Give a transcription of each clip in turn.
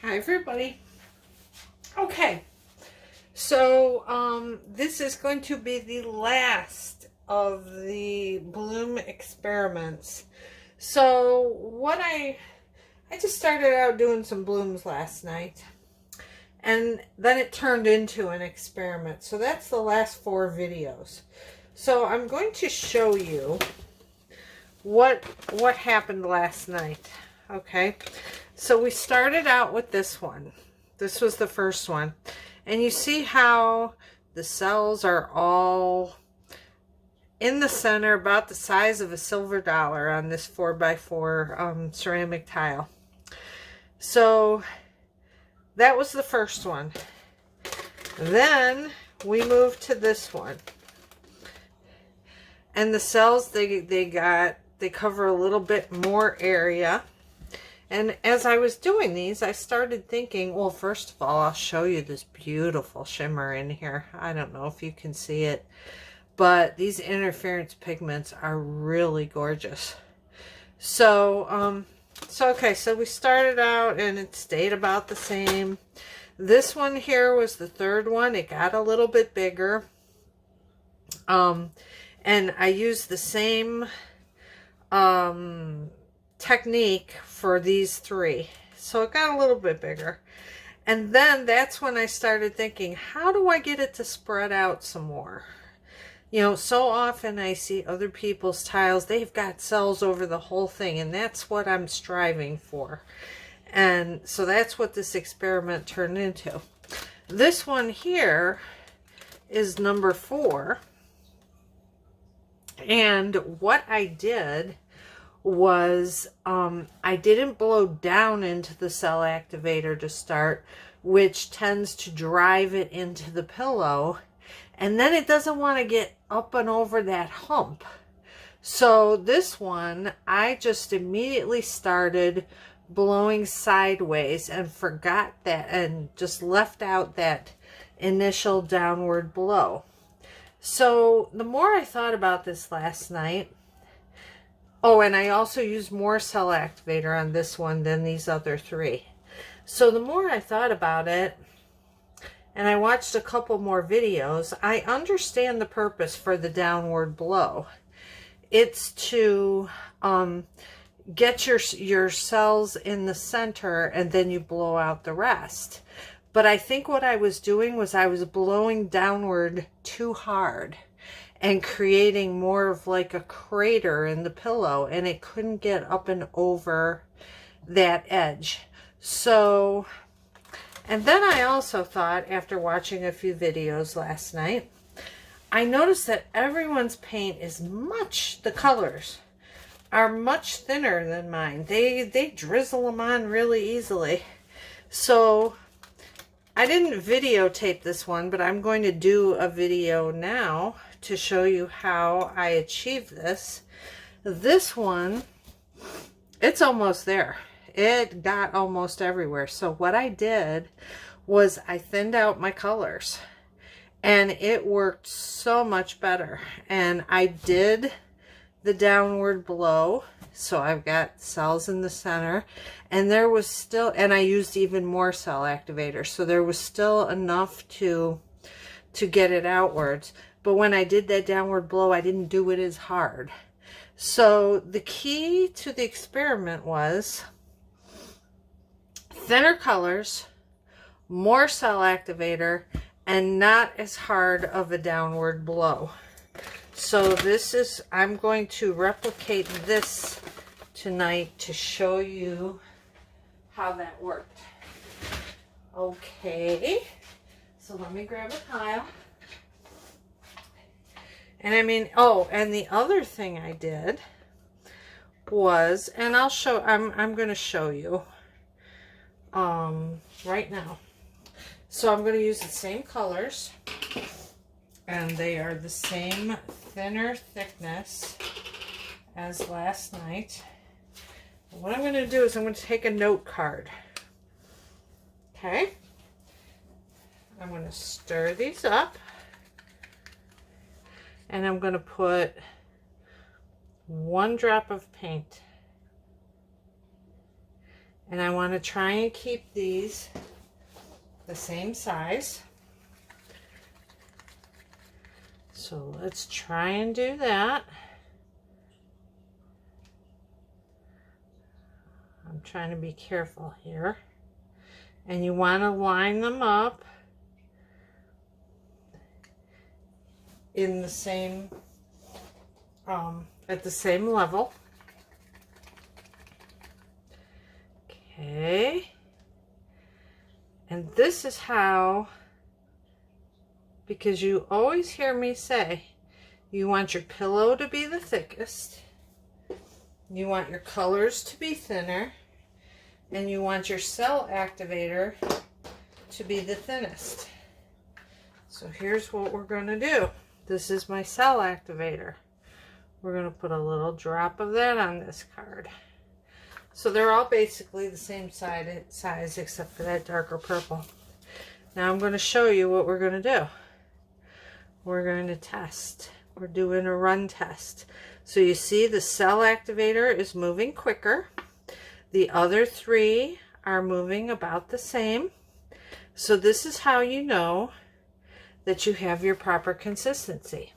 Hi everybody. Okay, so this is going to be the last of the bloom experiments. So what I just started out doing some blooms last night, and then it turned into an experiment. So that's the last 4 videos. So I'm going to show you what happened last night. Okay, so we started out with this one. This was the first one, and you see how the cells are all in the center, about the size of a silver dollar on this 4x4 ceramic tile. So that was the first one. Then we moved to this one, and the cells they cover a little bit more area. And as I was doing these, I started thinking, well, first of all, I'll show you this beautiful shimmer in here. I don't know if you can see it, but these interference pigments are really gorgeous. So, okay, so we started out and it stayed about the same. This one here was the third one. It got a little bit bigger. And I used the same, technique for these 3, so it got a little bit bigger. And then that's when I started thinking, how do I get it to spread out some more? You know, so often I see other people's tiles, they've got cells over the whole thing, and that's what I'm striving for. And so that's what this experiment turned into. This one here is number 4, and what I did was I didn't blow down into the cell activator to start, which tends to drive it into the pillow, and then it doesn't want to get up and over that hump. So this one, I just immediately started blowing sideways and forgot that, and just left out that initial downward blow. So the more I thought about this last night, oh, and I also used more cell activator on this one than these other 3. So the more I thought about it, and I watched a couple more videos, I understand the purpose for the downward blow. It's to get your cells in the center, and then you blow out the rest. But I think what I was doing was I was blowing downward too hard and creating more of like a crater in the pillow, and it couldn't get up and over that edge. So, and then I also thought, after watching a few videos last night, I noticed that everyone's paint is the colors are much thinner than mine. They drizzle them on really easily. So I didn't videotape this one, but I'm going to do a video now to show you how I achieved this. This one, it's almost there. It got almost everywhere. So what I did was I thinned out my colors, and it worked so much better. And I did the downward blow, so I've got cells in the center, and there was still, and I used even more cell activator, so there was still enough to get it outwards. But when I did that downward blow, I didn't do it as hard. So the key to the experiment was thinner colors, more cell activator, and not as hard of a downward blow. So this is, I'm going to replicate this tonight to show you how that worked. Okay, so let me grab a tile. And I mean, oh, and the other thing I did was, and I'll show, I'm going to show you right now. So I'm going to use the same colors, and they are the same thinner thickness as last night. What I'm going to do is I'm going to take a note card. Okay. I'm going to stir these up, and I'm going to put 1 drop of paint And I want to try and keep these the same size. So let's try and do that. I'm trying to be careful here. And you want to line them up in the same, at the same level. Okay. And this is how, because you always hear me say, you want your pillow to be the thickest, you want your colors to be thinner, and you want your cell activator to be the thinnest. So here's what we're going to do. This is my cell activator. We're going to put a little drop of that on this card. So they're all basically the same size except for that darker purple. Now I'm going to show you what we're going to do. We're going to test. We're doing a run test. So you see the cell activator is moving quicker. The other three are moving about the same. So this is how you know that you have your proper consistency.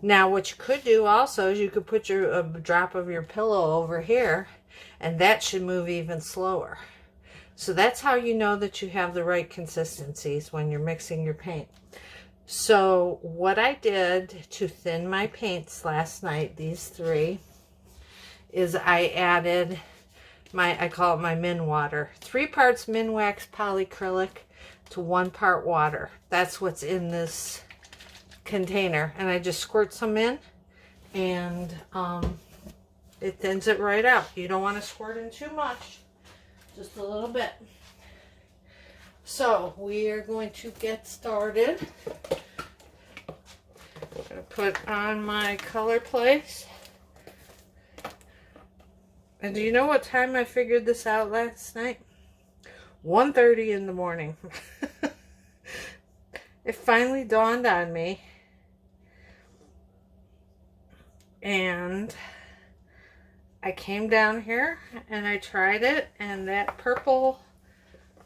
Now what you could do also is you could put a drop of your pillow over here, and that should move even slower. So that's how you know that you have the right consistencies when you're mixing your paint. So what I did to thin my paints last night, these three, is I added I call it my min water. 3 parts min wax polyacrylic to 1 part water. That's what's in this container. And I just squirt some in, and it thins it right out. You don't want to squirt in too much, just a little bit. So we are going to get started. I'm going to put on my color place. And do you know what time I figured this out last night? 1:30 in the morning. It finally dawned on me. And I came down here and I tried it, and that purple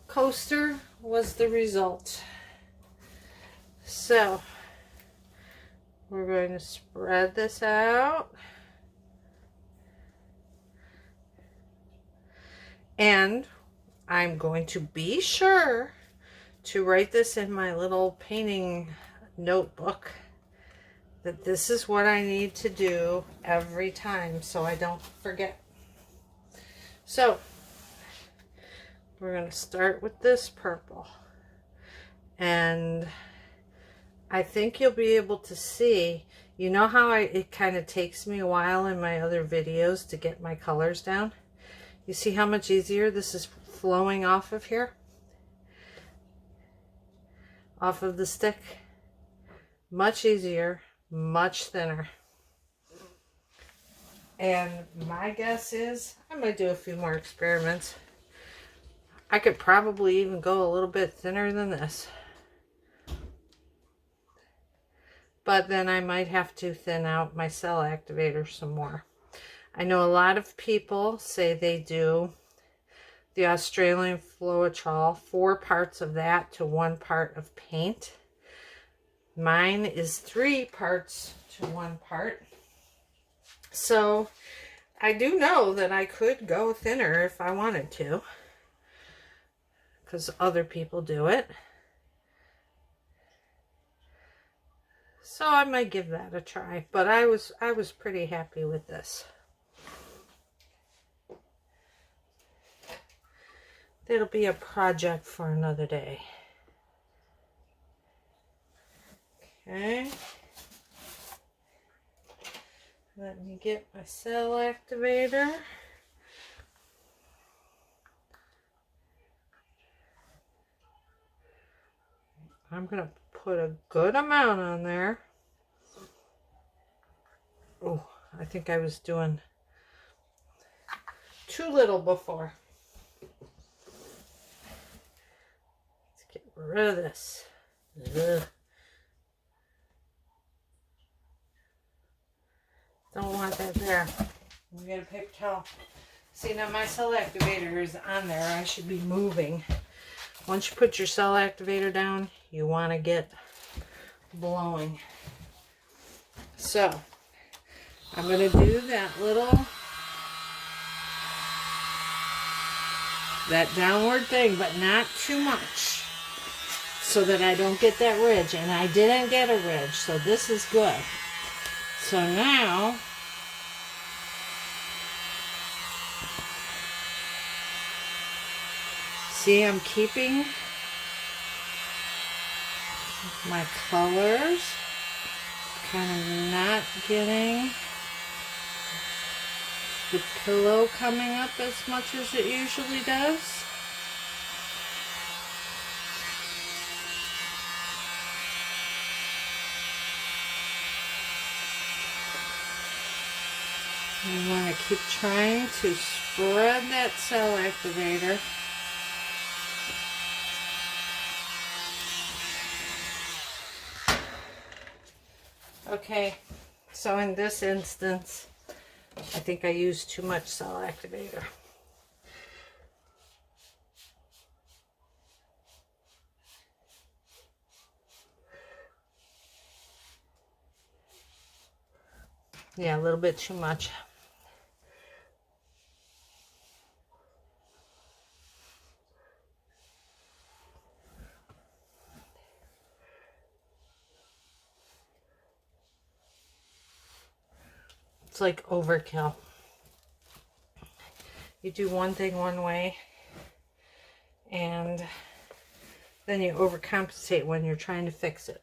coaster was the result. So we're going to spread this out. And I'm going to be sure to write this in my little painting notebook, that this is what I need to do every time so I don't forget. So we're going to start with this purple. And I think you'll be able to see, you know how it kind of takes me a while in my other videos to get my colors down? You see how much easier this is flowing off of here? Off of the stick. Much easier, much thinner. And my guess is I might do a few more experiments. I could probably even go a little bit thinner than this. But then I might have to thin out my cell activator some more. I know a lot of people say they do the Australian Floetrol, 4 parts of that to 1 part of paint. Mine is 3 parts to 1 part. So I do know that I could go thinner if I wanted to, because other people do it. So I might give that a try, but I was pretty happy with this. It'll be a project for another day. Okay. Let me get my cell activator. I'm going to put a good amount on there. Oh, I think I was doing too little before. Get rid of this. Ugh. Don't want that there. Let me get a paper towel. See, now my cell activator is on there. I should be moving. Once you put your cell activator down, you want to get blowing. So, I'm going to do that downward thing, but not too much, so that I don't get that ridge. And I didn't get a ridge, so this is good. So now, see, I'm keeping my colors, kind of not getting the pillow coming up as much as it usually does. You want to keep trying to spread that cell activator. Okay, so in this instance, I think I used too much cell activator. Yeah, a little bit too much. It's like overkill. You do one thing one way, and then you overcompensate when you're trying to fix it.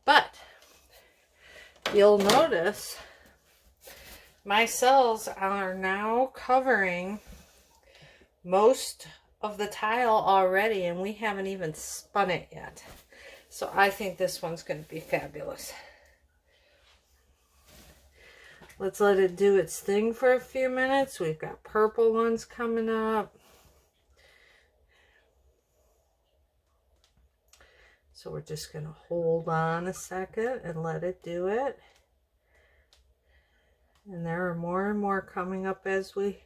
But you'll notice my cells are now covering most of the tile already, and we haven't even spun it yet. So I think this one's going to be fabulous. Let's let it do its thing for a few minutes. We've got purple ones coming up. So we're just going to hold on a second and let it do it. And there are more and more coming up as we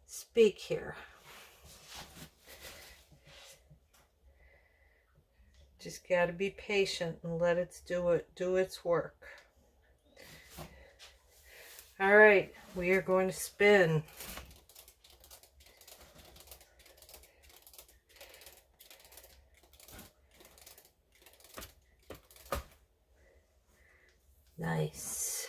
speak here. Just got to be patient and let it do its work. All right, we are going to spin. Nice.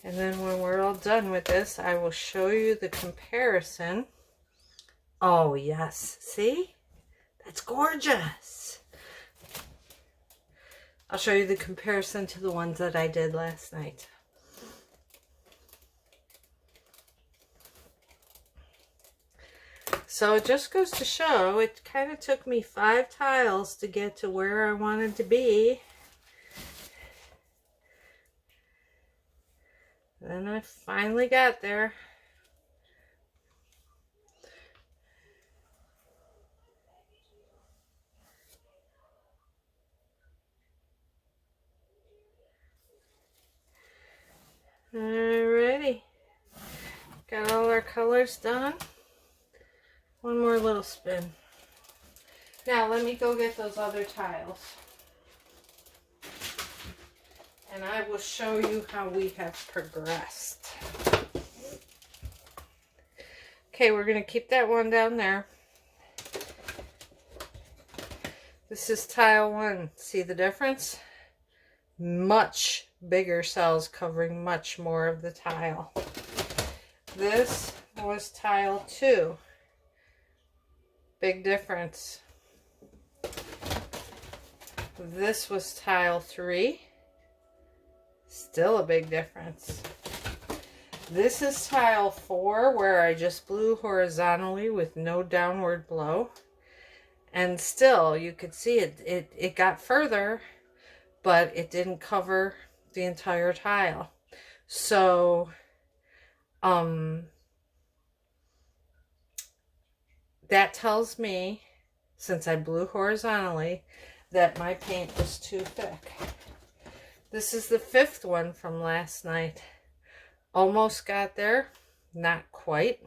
And then when we're all done with this, I will show you the comparison. Oh, yes. See? That's gorgeous. I'll show you the comparison to the ones that I did last night. So it just goes to show, it kind of took me 5 tiles to get to where I wanted to be. Then I finally got there. Alrighty. Got all our colors done. One more little spin. Now let me go get those other tiles. And I will show you how we have progressed. Okay, we're going to keep that one down there. This is tile 1. See the difference? Much bigger cells covering much more of the tile. This was tile 2. Big difference. This was tile 3. Still a big difference. This is tile 4, where I just blew horizontally with no downward blow. And still, you could see it got further, but it didn't cover the entire tile. So, that tells me, since I blew horizontally, that my paint was too thick. This is the 5th one from last night. Almost got there, not quite.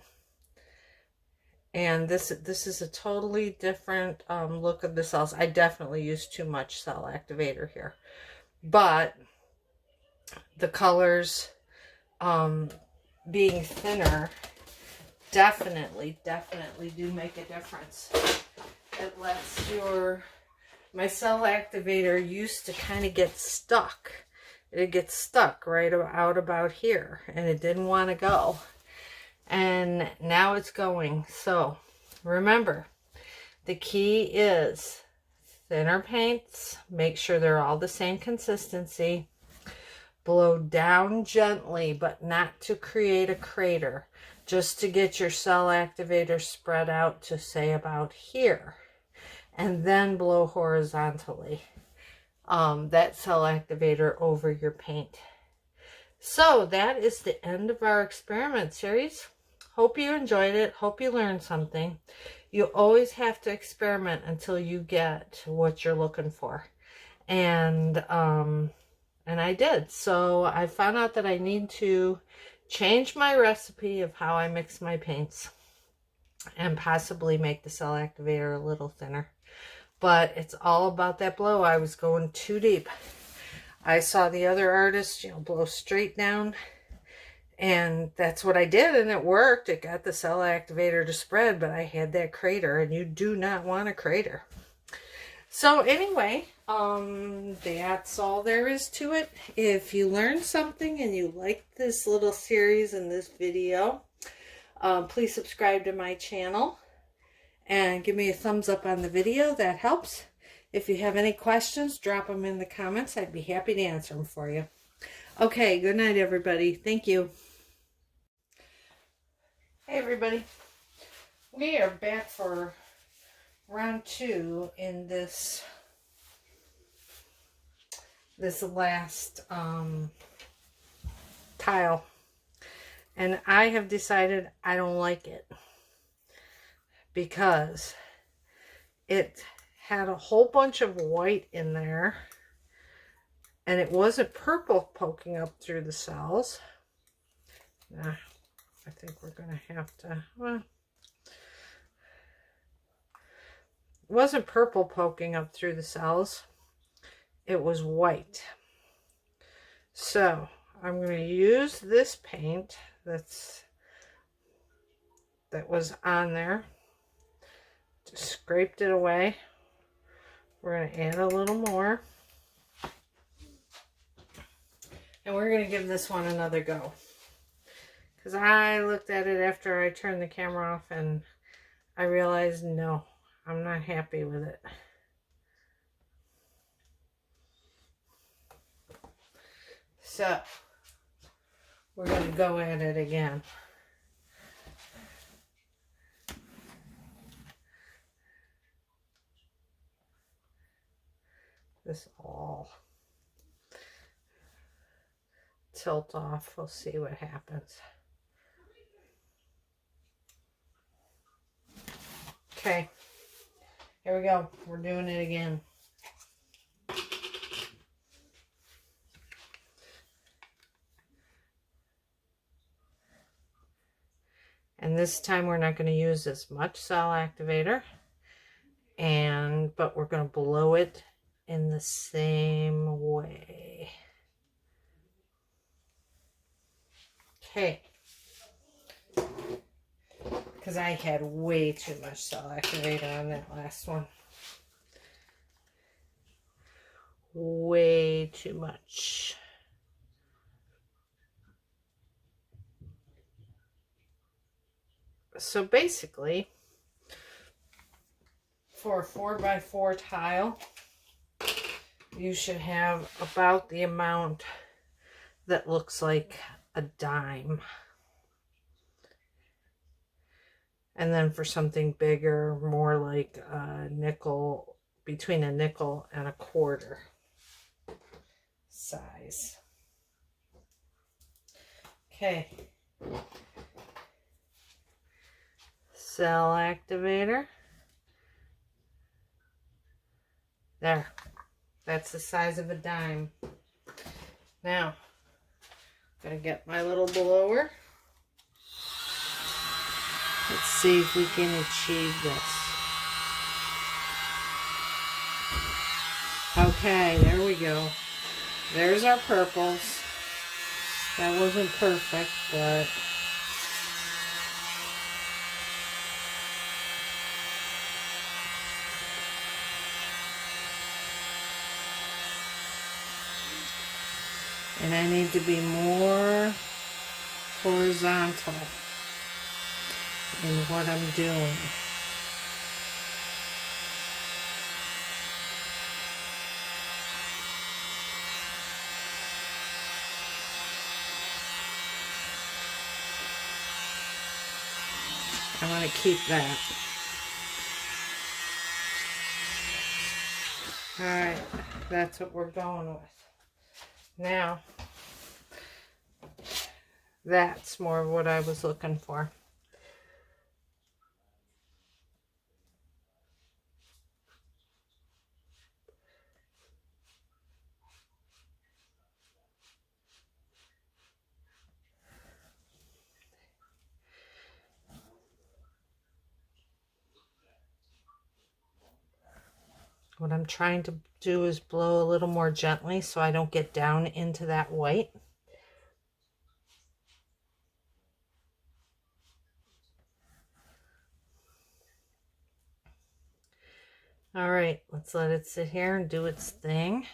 And this is a totally different look of the cells. I definitely used too much cell activator here, but the colors being thinner definitely do make a difference. It lets my cell activator used to kind of get stuck. It gets stuck right out about here, and it didn't want to go. And now it's going. So remember, the key is thinner paints. Make sure they're all the same consistency. Blow down gently, but not to create a crater. Just to get your cell activator spread out to, say, about here. And then blow horizontally that cell activator over your paint. So that is the end of our experiment series. Hope you enjoyed it. Hope you learned something. You always have to experiment until you get what you're looking for. And I did. So I found out that I need to change my recipe of how I mix my paints and possibly make the cell activator a little thinner. But it's all about that blow. I was going too deep. I saw the other artists, blow straight down. And that's what I did, and it worked. It got the cell activator to spread, but I had that crater, and you do not want a crater. So anyway, that's all there is to it. If you learned something and you liked this little series and this video, please subscribe to my channel and give me a thumbs up on the video. That helps. If you have any questions, drop them in the comments. I'd be happy to answer them for you. Okay, good night, everybody. Thank you. Hey, everybody. We are back for round 2 in this last tile. And I have decided I don't like it because it had a whole bunch of white in there. And it wasn't purple poking up through the cells. I think we're going to have to, well, it wasn't purple poking up through the cells. It was white. So I'm going to use this paint that was on there. Just scraped it away. We're going to add a little more. And we're going to give this one another go. Because I looked at it after I turned the camera off and I realized, no, I'm not happy with it. So, we're going to go at it again. This all tilt off. We'll see what happens. Okay, here we go. We're doing it again. And this time we're not going to use as much cell activator, but we're going to blow it in the same way. Okay. Because I had way too much cell activator on that last one. Way too much. So basically, for a 4x4 tile, you should have about the amount that looks like a dime. And then for something bigger, more like a nickel, between a nickel and a quarter size. Okay. cell activator. There. That's the size of a dime. Now, I'm going to get my little blower. Let's see if we can achieve this. Okay, there we go. There's our purples. That wasn't perfect, but and I need to be more horizontal in what I'm doing. I want to keep that. Alright, that's what we're going with. Now, that's more what I was looking for. What I'm trying to do is blow a little more gently so I don't get down into that white. All right, let's let it sit here and do its thing.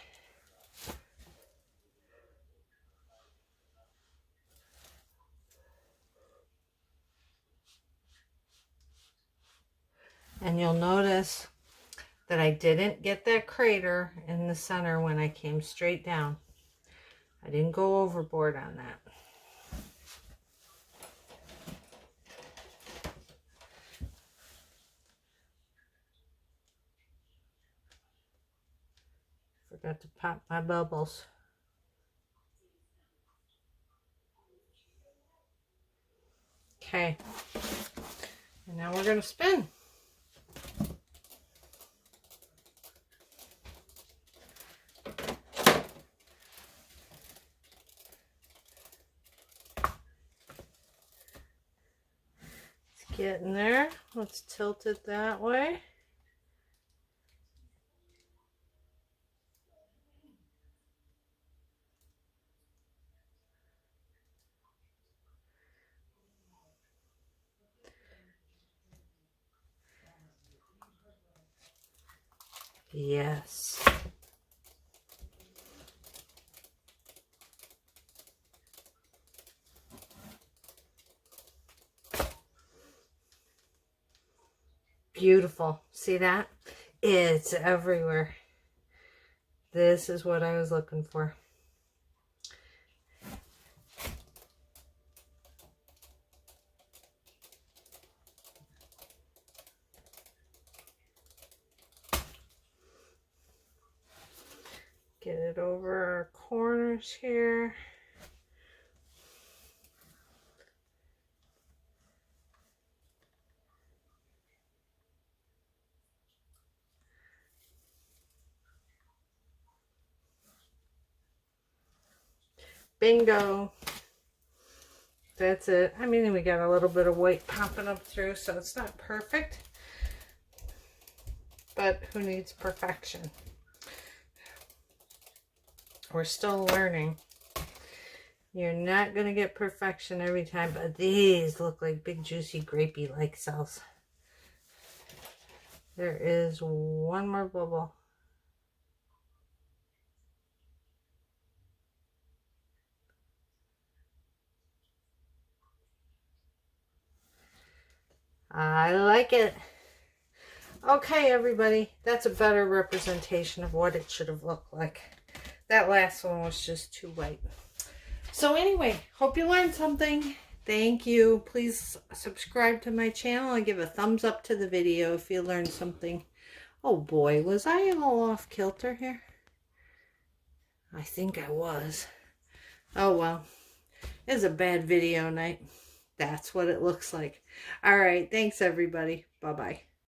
And you'll notice that I didn't get that crater in the center when I came straight down. I didn't go overboard on that. Forgot to pop my bubbles. Okay. And now we're going to spin. It's getting there. Let's tilt it that way. Yes. Beautiful. See that? It's everywhere. This is what I was looking for. Get it over our corners here. Bingo. That's it. I mean, we got a little bit of white popping up through, so it's not perfect. But who needs perfection? We're still learning. You're not going to get perfection every time, but these look like big, juicy, grapey-like cells. There is one more bubble. I like it. Okay, everybody, that's a better representation of what it should have looked like. That last one was just too white. So anyway, hope you learned something. Thank you. Please subscribe to my channel and give a thumbs up to the video if you learned something. Oh boy, was I all off kilter here? I think I was. Oh well, it's a bad video night. That's what it looks like. All right. Thanks, everybody. Bye-bye.